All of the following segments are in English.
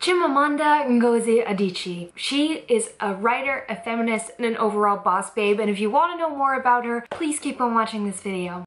Chimamanda Ngozi Adichie. She is a writer, a feminist, and an overall boss babe, and if you want to know more about her, please keep on watching this video.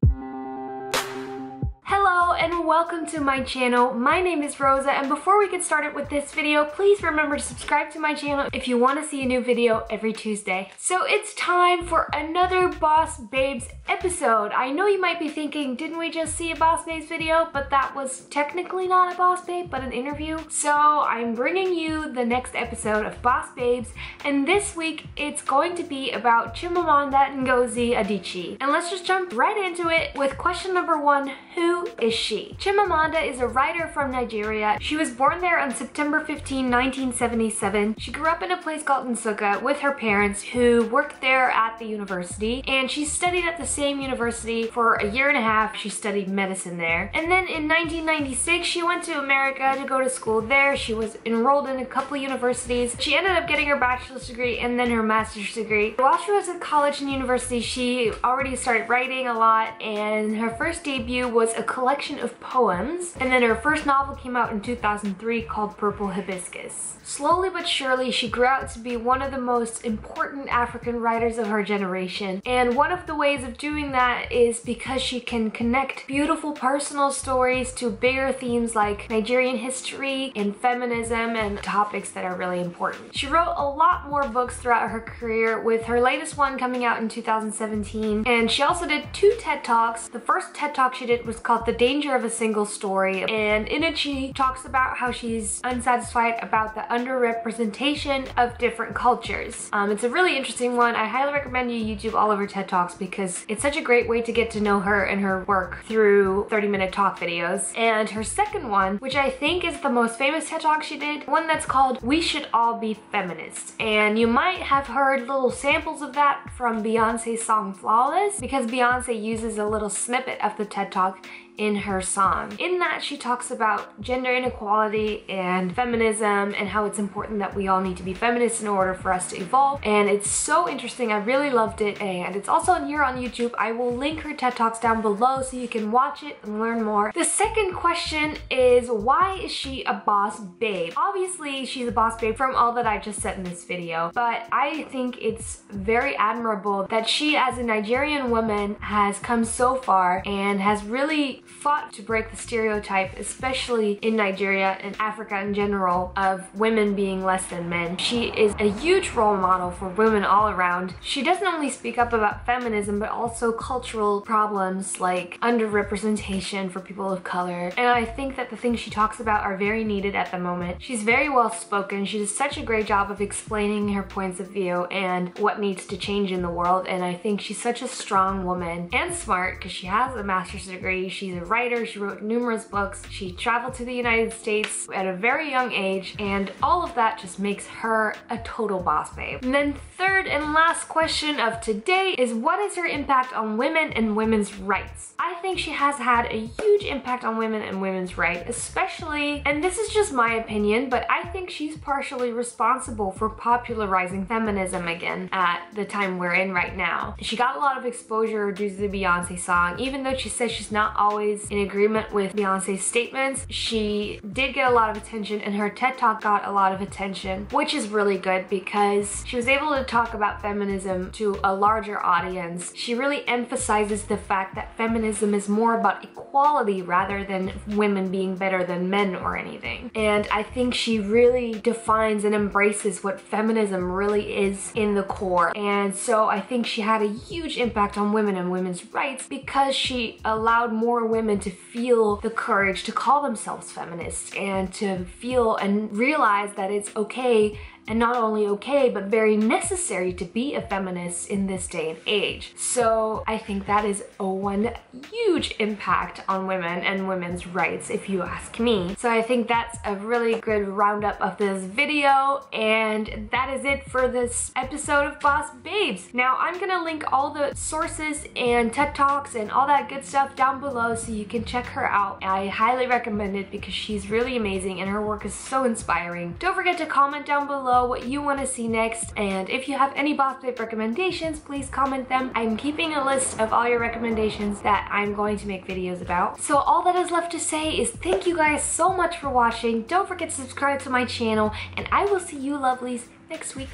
Hello and welcome to my channel. My name is Rosa, and before we get started with this video, please remember to subscribe to my channel if you want to see a new video every Tuesday. So it's time for another Boss Babes episode. I know you might be thinking, didn't we just see a Boss Babes video? But that was technically not a Boss Babe, but an interview. So I'm bringing you the next episode of Boss Babes, and this week it's going to be about Chimamanda Ngozi Adichie. And let's just jump right into it with question number one: who is she? Chimamanda is a writer from Nigeria. She was born there on September 15, 1977. She grew up in a place called Nsukka with her parents who worked there at the university, and she studied at the same university for a year and a half. She studied medicine there. And then in 1996, she went to America to go to school there. She was enrolled in a couple universities. She ended up getting her bachelor's degree and then her master's degree. While she was at college and university, she already started writing a lot, and her first debut was a collection of poems, and then her first novel came out in 2003 called Purple Hibiscus. Slowly but surely, she grew out to be one of the most important African writers of her generation, and one of the ways of doing that is because she can connect beautiful personal stories to bigger themes like Nigerian history and feminism and topics that are really important. She wrote a lot more books throughout her career, with her latest one coming out in 2017, and she also did 2 TED Talks. The first TED Talk she did was called The Danger of a Single Story, and in it she talks about how she's unsatisfied about the underrepresentation of different cultures. It's a really interesting one. I highly recommend you YouTube all of her TED Talks because it's such a great way to get to know her and her work through 30-minute talk videos. And her second one, which I think is the most famous TED Talk she did, one that's called We Should All Be Feminists. And you might have heard little samples of that from Beyonce's song Flawless, because Beyonce uses a little snippet of the TED Talk in her song. In that, she talks about gender inequality and feminism and how it's important that we all need to be feminists in order for us to evolve. And it's so interesting. I really loved it, and it's also here on YouTube. I will link her TED Talks down below so you can watch it and learn more. The second question is, why is she a boss babe? Obviously, she's a boss babe from all that I just said in this video, but I think it's very admirable that she, as a Nigerian woman, has come so far and has really fought to break the stereotype, especially in Nigeria and Africa in general, of women being less than men. She is a huge role model for women all around. She doesn't only speak up about feminism, but also cultural problems like underrepresentation for people of color. And I think that the things she talks about are very needed at the moment. She's very well spoken. She does such a great job of explaining her points of view and what needs to change in the world. And I think she's such a strong woman and smart because she has a master's degree. She's a writer. She wrote numerous books. She traveled to the United States at a very young age, and all of that just makes her a total boss babe. And then third and last question of today is, what is her impact on women and women's rights? I think she has had a huge impact on women and women's rights, especially, and this is just my opinion, but I think she's partially responsible for popularizing feminism again at the time we're in right now. She got a lot of exposure due to the Beyonce song. Even though she says she's not always in agreement with Beyonce's statements, she did get a lot of attention, and her TED Talk got a lot of attention, which is really good because she was able to talk about feminism to a larger audience. She really emphasizes the fact that feminism is more about equality rather than women being better than men or anything. And I think she really defines and embraces what feminism really is in the core. And so I think she had a huge impact on women and women's rights because she allowed more women to feel the courage to call themselves feminists and to feel and realize that it's okay, and not only okay, but very necessary to be a feminist in this day and age. So I think that is one huge impact on women and women's rights, if you ask me. So I think that's a really good roundup of this video, and that is it for this episode of Boss Babes. Now I'm gonna link all the sources and TED Talks and all that good stuff down below so you can check her out. I highly recommend it because she's really amazing and her work is so inspiring. Don't forget to comment down below below what you want to see next, and if you have any boss babe recommendations, please comment them. I'm keeping a list of all your recommendations that I'm going to make videos about. So all that is left to say is thank you guys so much for watching. Don't forget to subscribe to my channel, and I will see you lovelies next week.